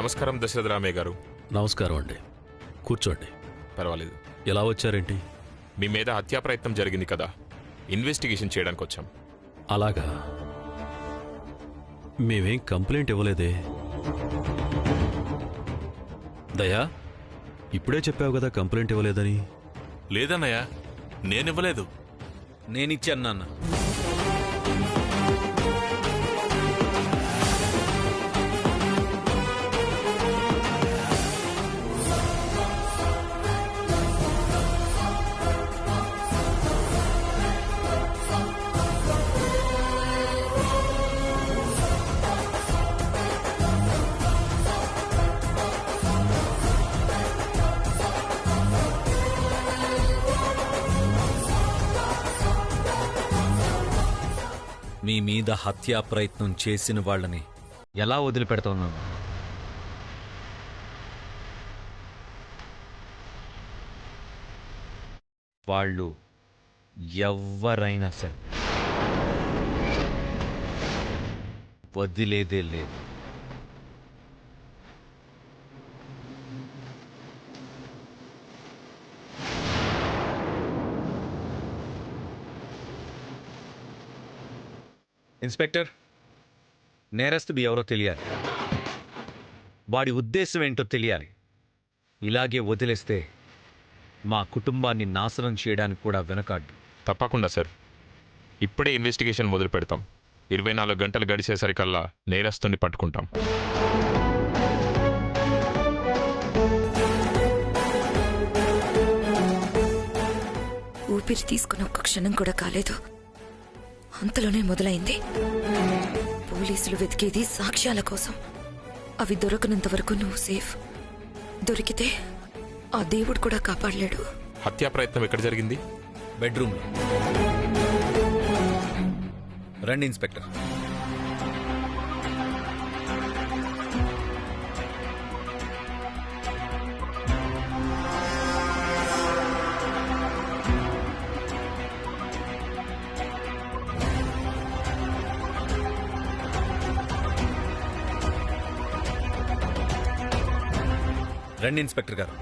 నమస్కారం దశరథ రామయ్య గారు. నమస్కారం అండి, కూర్చోండి. పర్వాలేదు. ఎలా వచ్చారేంటి? మీ మీద హత్యా ప్రయత్నం జరిగింది కదా, ఇన్వెస్టిగేషన్ చేయడానికి వచ్చాం. అలాగా? మేమేం కంప్లైంట్ ఇవ్వలేదే. దయా, ఇప్పుడే చెప్పావు కదా కంప్లైంట్ ఇవ్వలేదని. లేదన్నయ్య, నేనివ్వలేదు. నేనిచ్చాను నాన్న. మీ మీద హత్యా ప్రయత్నం చేసిన వాళ్ళని ఎలా వదిలిపెడుతున్నాను? వాళ్ళు ఎవ్వరైనా సరే వదిలేదే లేదు. ఇన్స్పెక్టర్, నేరస్తుడు ఎవరో తెలియాలి. వాడి ఉద్దేశం ఏంటో తెలియాలి. ఇలాగే వదిలేస్తే మా కుటుంబాన్ని నాశనం చేయడానికి కూడా వెనకాడ్డు. తప్పకుండా సార్, ఇప్పుడే ఇన్వెస్టిగేషన్ మొదలు పెడతాం. 24 గంటలు గడిచేసరికల్లా నేరస్తుని పట్టుకుంటాం. ఊపిరి తీసుకున్న ఒక్క క్షణం కూడా కాలేదు, అంతలోనే మొదలైంది. పోలీసులు వెతికేది సాక్ష్యాల కోసం. అవి దొరకనంత వరకు నువ్వు సేఫ్. దొరికితే ఆ దేవుడు కూడా కాపాడలేడు. హత్యా ప్రయత్నం ఎక్కడ జరిగింది? బెడ్రూమ్లో. రండి ఇన్స్పెక్టర్. రండి ఇన్స్పెక్టర్ గారు.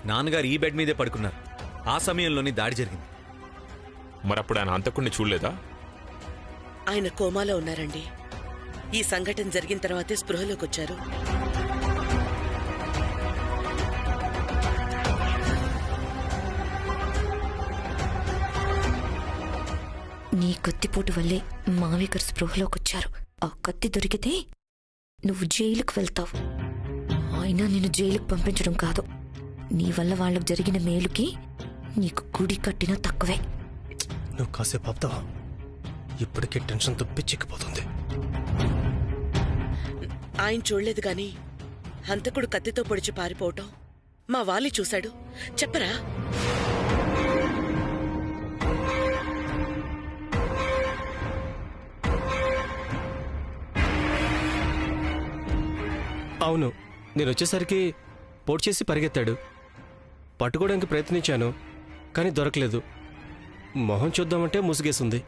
నాన్నగారు ఈ బెడ్ మీదే పడుకున్నారు. ఆ సమయంలోనే దాడి జరిగింది. మరప్పుడు ఆయన హంతకుణ్ణి చూడలేదా? ఆయన కోమాలో ఉన్నారండి. ఈ సంఘటన జరిగిన తర్వాతే స్పృహలోకి వచ్చారు. నీ కత్తిపోటు వల్లే మావికర్ స్పృహలోకి వచ్చారు. ఆ కత్తి దొరికితే నువ్వు జైలుకు వెళ్తావు. అయినా నిన్ను జైలుకు పంపించడం కాదు, నీ వల్ల వాళ్ళకు జరిగిన మేలుకి నీకు గుడి కట్టినా తక్కువే. నువ్వు కాసేపు ఆపుతావా? ఇప్పటికే టెన్షన్తో పిచ్చెక్కిపోతుంది. ఆయన చూడలేదు గాని హంతకుడు కత్తితో పొడిచి పారిపోవటం మా వాలి చూశాడు. చెప్పరా? అవును, నేను వచ్చేసరికి పోటు చేసి పరిగెత్తాడు. పట్టుకోవడానికి ప్రయత్నించాను, కానీ దొరకలేదు. మొహం చూద్దామంటే ముసుగేసింది.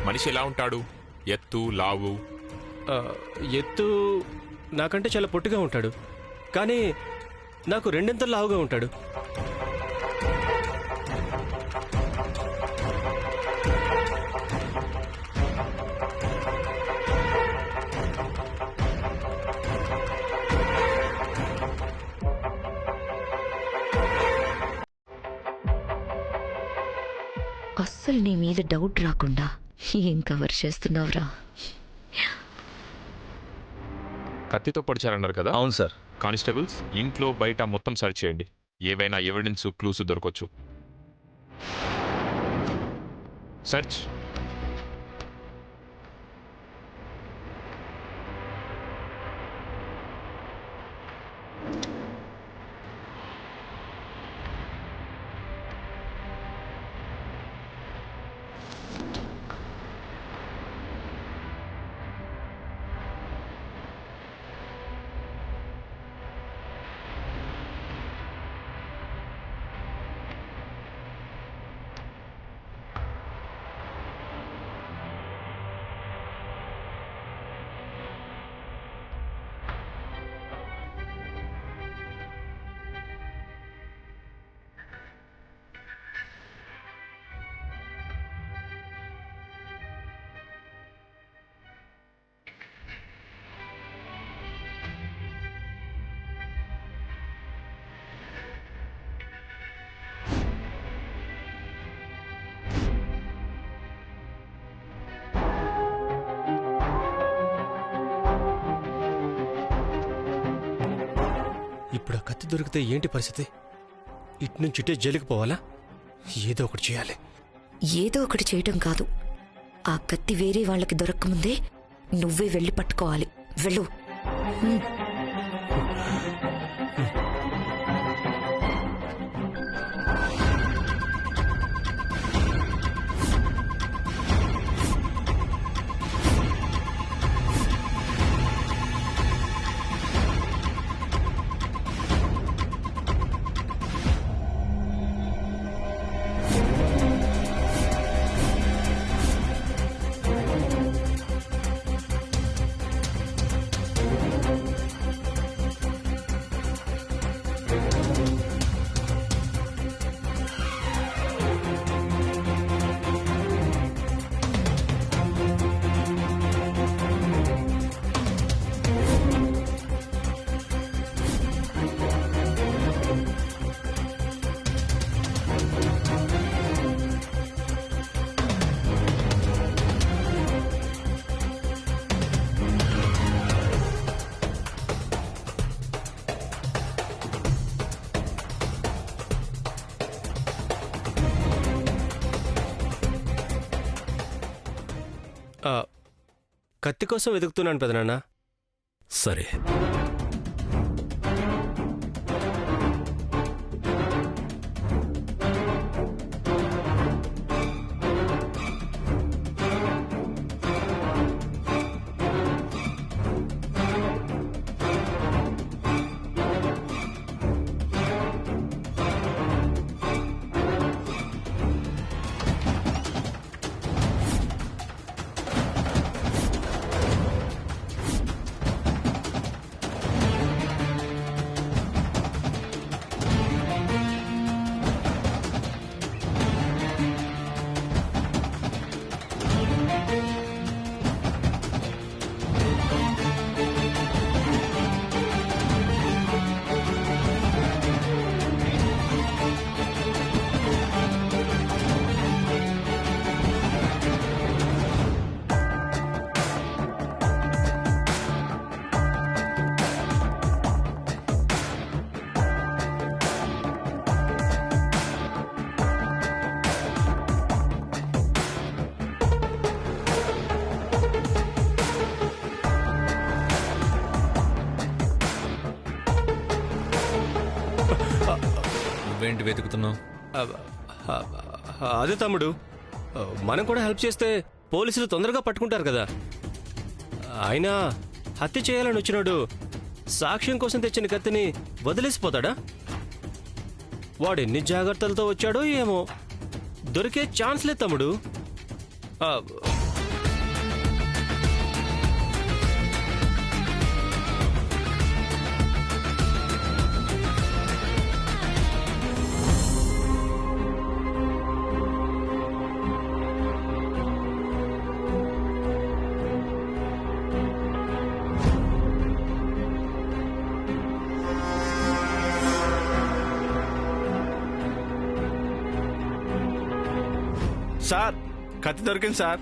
మనిషి ఎలా ఉంటాడు? ఎత్తు, లావు? ఎత్తు నాకంటే చాలా పొట్టిగా ఉంటాడు, కానీ నాకు రెండింతలు లావుగా ఉంటాడు. అస్సలు నీ మీద డౌట్ రాకుండా ఏం కవర్ చేస్తున్నావురా? కత్తితో పొడిచారన్నారు కదా? అవును సార్. కానిస్టేబుల్స్, ఇంట్లో బయట మొత్తం సర్చ్ చేయండి. ఏవైనా ఎవిడెన్స్, క్లూస్ దొరకొచ్చు. సర్చ్. ఇప్పుడు ఆ కత్తి దొరికితే ఏంటి పరిస్థితి? ఇటు నుంచి ఇటే జైలుకి పోవాలా? ఏదో ఒకటి చేయాలి. ఏదో ఒకటి చేయటం కాదు, ఆ కత్తి వేరే వాళ్ళకి దొరక్కముందే నువ్వే వెళ్ళి పట్టుకోవాలి. వెళ్ళు. కత్తి కోసం వెతుకుతున్నాను పెదనాన్న. సరే, నువ్వేంటి వెతుకుతున్నావు? అదే తమ్ముడు, మనం కూడా హెల్ప్ చేస్తే పోలీసులు తొందరగా పట్టుకుంటారు కదా. అయినా హత్య చేయాలని వచ్చినాడు సాక్ష్యం కోసం తెచ్చిన కత్తిని వదిలేసిపోతాడా? వాడెన్ని జాగ్రత్తలతో వచ్చాడో ఏమో, దొరికే ఛాన్స్ లేదు తమ్ముడు. సార్, కత్తి దొరికింది సార్.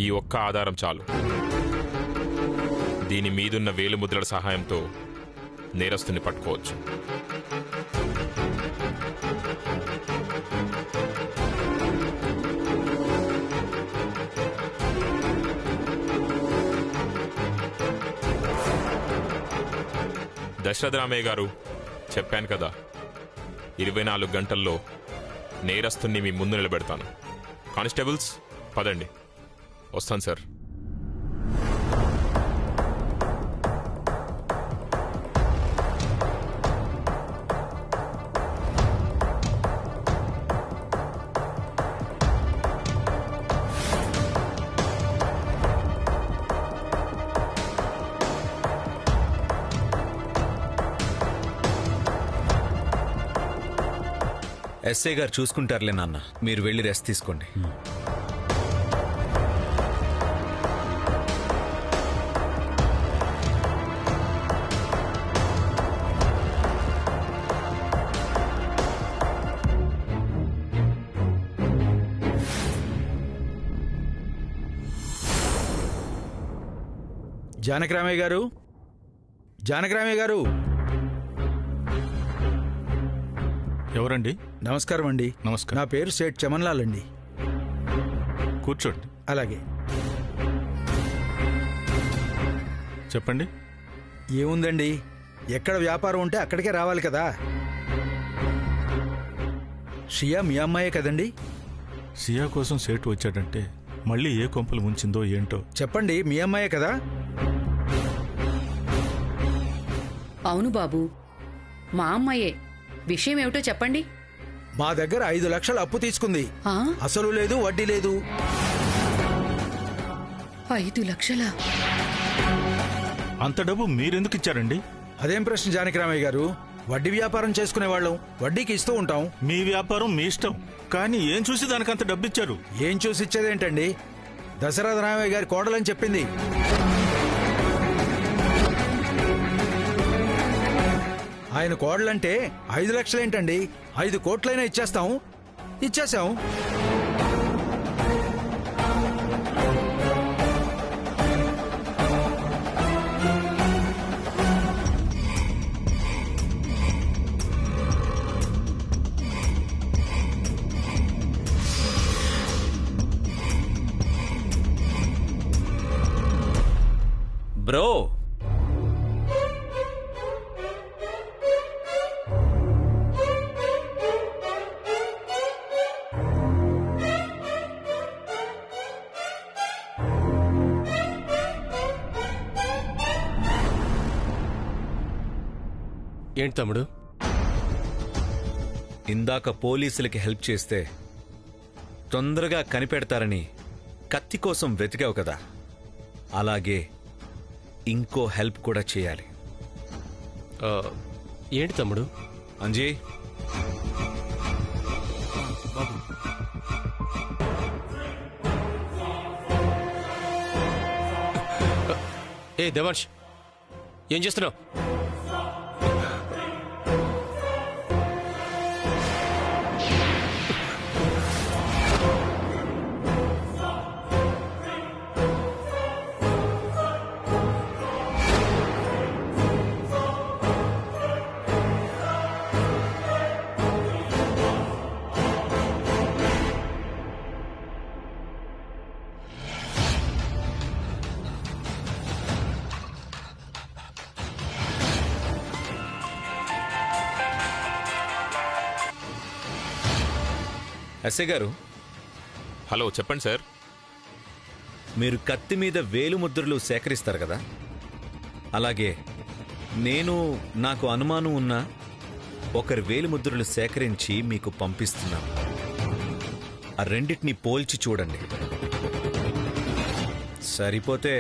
ఈ ఒక్క ఆధారం చాలు. దీని మీదున్న వేలిముద్రల సహాయంతో నేరస్తుని పట్టుకోవచ్చు. దశరథ రామయ్య గారు, చెప్పాను కదా, 24 గంటల్లో నేరస్తుని మీ ముందు నిలబెడతాను. కానిస్టేబుల్స్, పదండి. వస్తాను సార్. ఎస్ఐ గారు చూసుకుంటారులే నాన్న, మీరు వెళ్ళి రెస్ట్ తీసుకోండి. జానకిరామయ్య గారు, జానకిరామయ్య గారు, ఎవరండి? నమస్కారం అండి. నమస్కారం. నా పేరు సేట్ చమన్లాల్ అండి. కూర్చోండి. అలాగే. చెప్పండి. ఏముందండి, ఎక్కడ వ్యాపారం ఉంటే అక్కడికే రావాలి కదా. షియా మీ అమ్మాయే కదండి? సియా కోసం సేటు వచ్చాడంటే మళ్ళీ ఏ కొంపలు ముంచిందో ఏంటో. చెప్పండి, మీ అమ్మాయే కదా? అవును బాబు, మా అమ్మాయే. విషయం ఏమిటో చెప్పండి. మా దగ్గర 5 లక్షలు అప్పు తీసుకుంది. ఆ? అసలు లేదు, వడ్డీ లేదు. 5 లక్షలా? అంత డబ్బు మీరెందుకు ఇచ్చారండి? అదేం ప్రశ్న జానకిరామయ్య గారు? వడ్డీ వ్యాపారం చేసుకునేవాళ్ళం, వడ్డీకి ఇస్తూ ఉంటాం. మీ వ్యాపారం మీ ఇష్టం, కానీ ఏం చూసి దానికి అంత డబ్బు ఇచ్చారు? ఏం చూసి ఇచ్చేదేంటండి? దశరథ రామయ్య గారి కోడలని చెప్పింది. ఆయన కోడలంటే 5 లక్షలేంటండి, 5 కోట్లైనా ఇచ్చేస్తాం. ఇచ్చేసాం. బ్రో, ఏంటి తమ్ముడు? ఇందాక పోలీసులకి హెల్ప్ చేస్తే తొందరగా కనిపెడతారని కత్తి కోసం వెతికావు కదా, అలాగే ఇంకో హెల్ప్ కూడా చేయాలి. ఏంటి తమ్ముడు? అంజీ, ఏ దేవాంష్, ఏం చేస్తున్నావు? ఎస్ఐ గారు, హలో, చెప్పండి సార్. మీరు కత్తి మీద వేలు ముద్రలు సేకరిస్తారు కదా, అలాగే నేను నాకు అనుమానం ఉన్న ఒకరి వేలు ముద్రలు సేకరించి మీకు పంపిస్తున్నాను. ఆ రెండిటిని పోల్చి చూడండి. సరిపోతే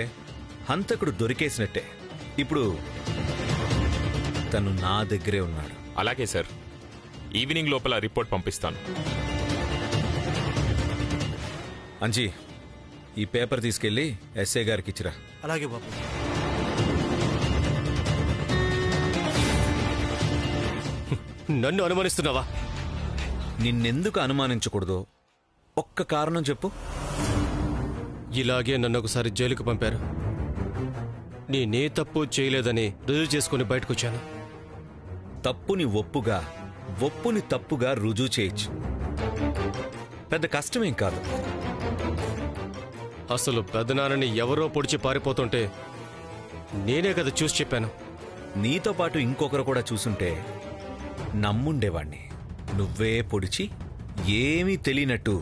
హంతకుడు దొరికేసినట్టే. ఇప్పుడు తను నా దగ్గరే ఉన్నాడు. అలాగే సార్, ఈవినింగ్ లోపల రిపోర్ట్ పంపిస్తాను. అంజీ, ఈ పేపర్ తీసుకెళ్లి ఎస్ఐ గారికి ఇచ్చిరా. అలాగే బాబు. నన్ను అనుమానిస్తున్నావా? నిన్నెందుకు అనుమానించకూడదో ఒక్క కారణం చెప్పు. ఇలాగే నన్ను ఒకసారి జైలుకు పంపారు. నేనే తప్పు చేయలేదని రుజువు చేసుకుని బయటకొచ్చాను. తప్పుని ఒప్పుగా, ఒప్పుని తప్పుగా రుజువు చేయొచ్చు. పెద్ద కష్టమేం కాదు. అసలు పెద్దనాన్నని ఎవరో పొడిచి పారిపోతుంటే నేనే కదా చూసి చెప్పాను. నీతో పాటు ఇంకొకరు కూడా చూసుంటే నమ్ముండేవాణ్ణి. నువ్వే పొడిచి ఏమీ తెలియనట్టు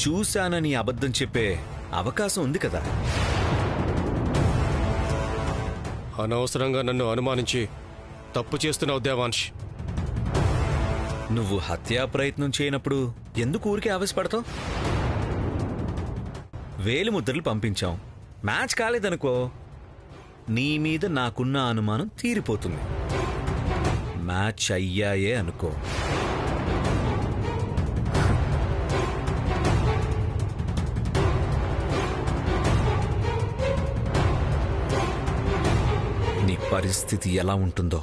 చూశానని అబద్ధం చెప్పే అవకాశం ఉంది కదా. అనవసరంగా నన్ను అనుమానించి తప్పు చేస్తున్నావు దేవాంష్. నువ్వు హత్యా ప్రయత్నం చేయనప్పుడు ఎందుకు ఊరికే ఆవేశపడతావు? వేలు ముద్రలు పంపించాం, మ్యాచ్ కాలేదనుకో, నీ మీద నాకున్న అనుమానం తీరిపోతుంది. మ్యాచ్ అయ్యాయే అనుకో, పరిస్థితి ఎలా ఉంటుందో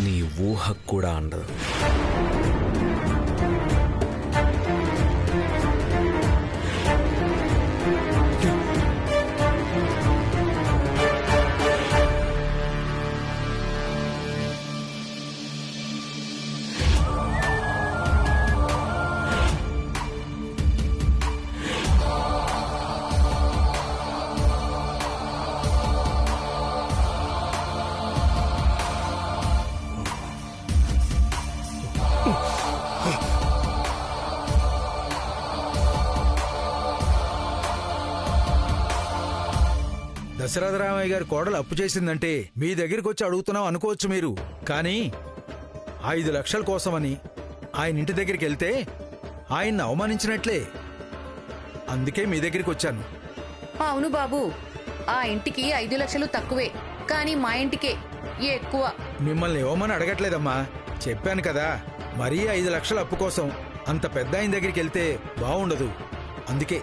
నీ ఊహకు కూడా అందదు. దశరథరామయ్య గారి కోడలు అప్పు చేసిందంటే మీ దగ్గరికి వచ్చి అడుగుతున్నాం అనుకోవచ్చు మీరు. కానీ 5 లక్షల కోసమని ఆయన ఇంటి దగ్గరికి వెళ్తే ఆయన్ని అవమానించినట్లే. అందుకే మీ దగ్గరికి వచ్చాను. అవును బాబు, ఆ ఇంటికి 5 లక్షలు తక్కువే, కానీ మా ఇంటికే ఎక్కువ. మిమ్మల్ని ఇవ్వమని అడగట్లేదమ్మా, చెప్పాను కదా. మరీ 5 లక్షల అప్పు కోసం అంత పెద్ద ఆయన దగ్గరికి వెళ్తే బాగుండదు. అందుకే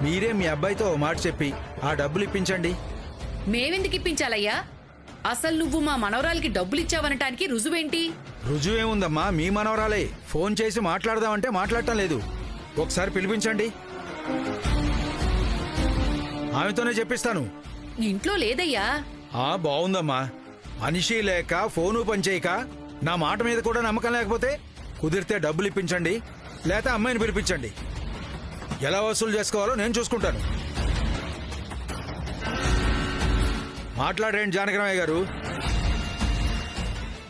మీరే మీ అబ్బాయితో ఓ మాట చెప్పి ఆ డబ్బులు ఇప్పించండి. మేవెందుకు ఇప్పించాలయ్యా? అసలు నువ్వు మా మనవరాలికి డబ్బులిచ్చావనటానికి రుజువేంటి? రుజువేముందమ్మా, మీ మనవరాలే. ఫోన్ చేసి మాట్లాడదామంటే మాట్లాడటం లేదు. ఒకసారి పిలిపించండి, ఆమెతోనే చెప్పిస్తాను. ఇంట్లో లేదయ్యా. బాగుందమ్మా. మనిషి లేక ఫోను పనిచేయక నా మాట మీద కూడా నమ్మకం లేకపోతే కుదిరితే డబ్బులు ఇప్పించండి, లేక అమ్మాయిని పిలిపించండి. ఎలా వసూలు చేసుకోవాలో నేను చూసుకుంటాను. మాట్లాడేండి జానకిరామయ్య గారు.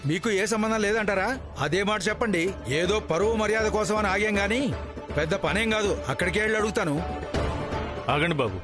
మీకు ఏ సంబంధం లేదంటారా? అదే మాట చెప్పండి. ఏదో పరువు మర్యాద కోసం అని ఆగాం గాని పెద్ద పనేం కాదు. అక్కడికే వెళ్ళి అడుగుతాను. ఆగండి బాబు.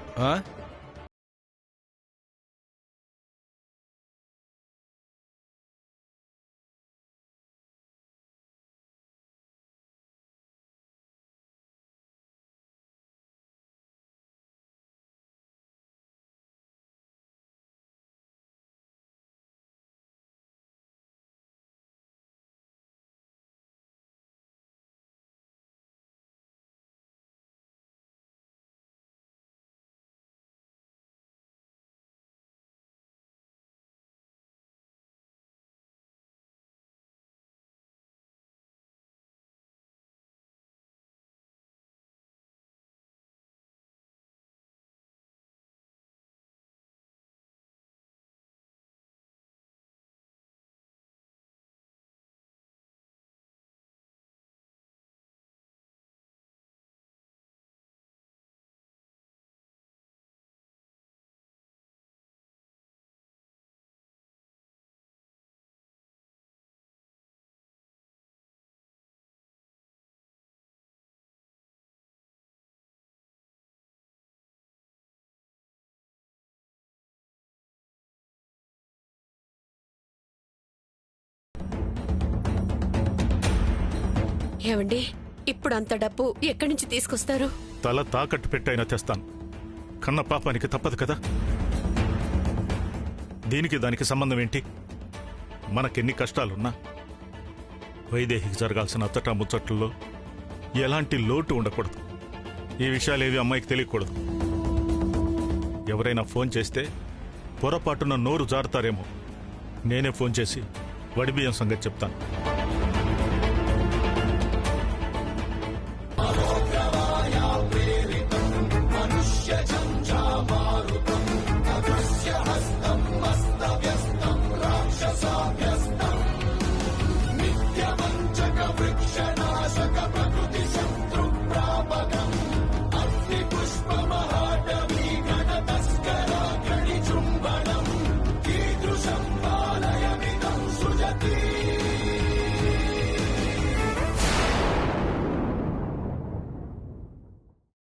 ఏమండి, ఇప్పుడు అంత డబ్బు ఎక్కడి నుంచి తీసుకొస్తారు? తల తాకట్టు పెట్టైనా తెస్తాను. కన్న పాపానికి తప్పదు కదా. దీనికి దానికి సంబంధం ఏంటి? మనకెన్ని కష్టాలున్నా వైదేహికి జరగాల్సిన అత్తటా ముచ్చట్లలో ఎలాంటి లోటు ఉండకూడదు. ఈ విషయాలేవి అమ్మాయికి తెలియకూడదు. ఎవరైనా ఫోన్ చేస్తే పొరపాటున నోరు జారుతారేమో. నేనే ఫోన్ చేసి వడిబియ్యం సంగతి చెప్తాను.